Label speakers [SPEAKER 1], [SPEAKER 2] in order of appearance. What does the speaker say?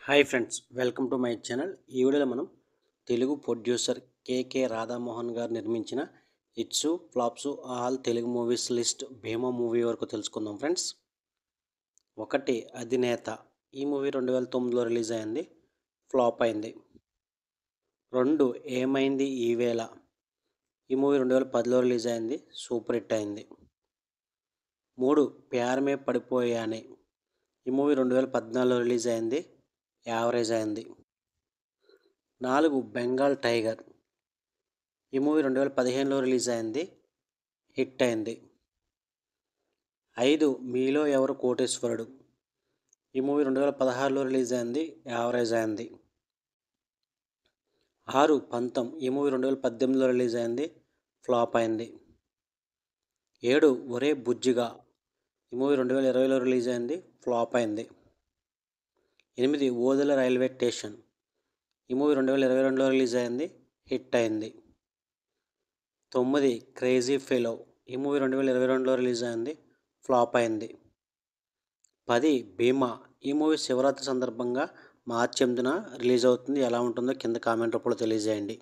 [SPEAKER 1] Hi friends, welcome to my channel. ఈ వీడియోలో మనం తెలుగు ప్రొడ్యూసర్ కేకే రాధామోహన్ గారు నిర్మించిన hits flops all Telugu movies list Bheema movie వరకు తెలుసుకుందాం ఫ్రెండ్స్. 1 అధినేత. ఈ మూవీ 2009లో రిలీజ్ అయింది, ఫ్లాప్ అయింది. 2 ఏమైంది ఈవేళ. ఈ మూవీ 2010లో రిలీజ్ అయింది, సూపర్ హిట్ అయింది. 3 ప్యార్ మే పడిపోయానే. ఈ మూవీ 2014లో రిలీజ్ అయింది, యావరేజ్ అయింది. 4 బెంగాల్ టైగర్. ఈ మూవీ 2015లో రిలీజ్ అయింది, హిట్ అయింది. 5 మీలో ఎవరు కోటేశ్వరుడు. ఈ మూవీ 2016లో రిలీజ్ అయింది, యావరేజ్ అయింది. 6 పంతం. ఈ మూవీ 2018లో రిలీజ్ అయింది, ఫ్లాప్ అయింది. 7 ఒరే బుజ్జిగా. ఈ మూవీ 2020లో రిలీజ్ అయింది, ఫ్లాప్ అయింది. 8 ఓదెల రైల్వే స్టేషన్. ఈ మూవీ 2022లో రిలీజ్ అయింది, హిట్ అయింది. 9 క్రేజీ ఫెలో. ఈ మూవీ 2022లో రిలీజ్ అయింది, ఫ్లాప్ అయింది. 10 భీమా. ఈ మూవీ శివరాత్రి సందర్భంగా మార్చి 8న రిలీజ్ అవుతుంది. ఎలా ఉంటుందో కింద కామెంట్ రూపంలో తెలియజేయండి.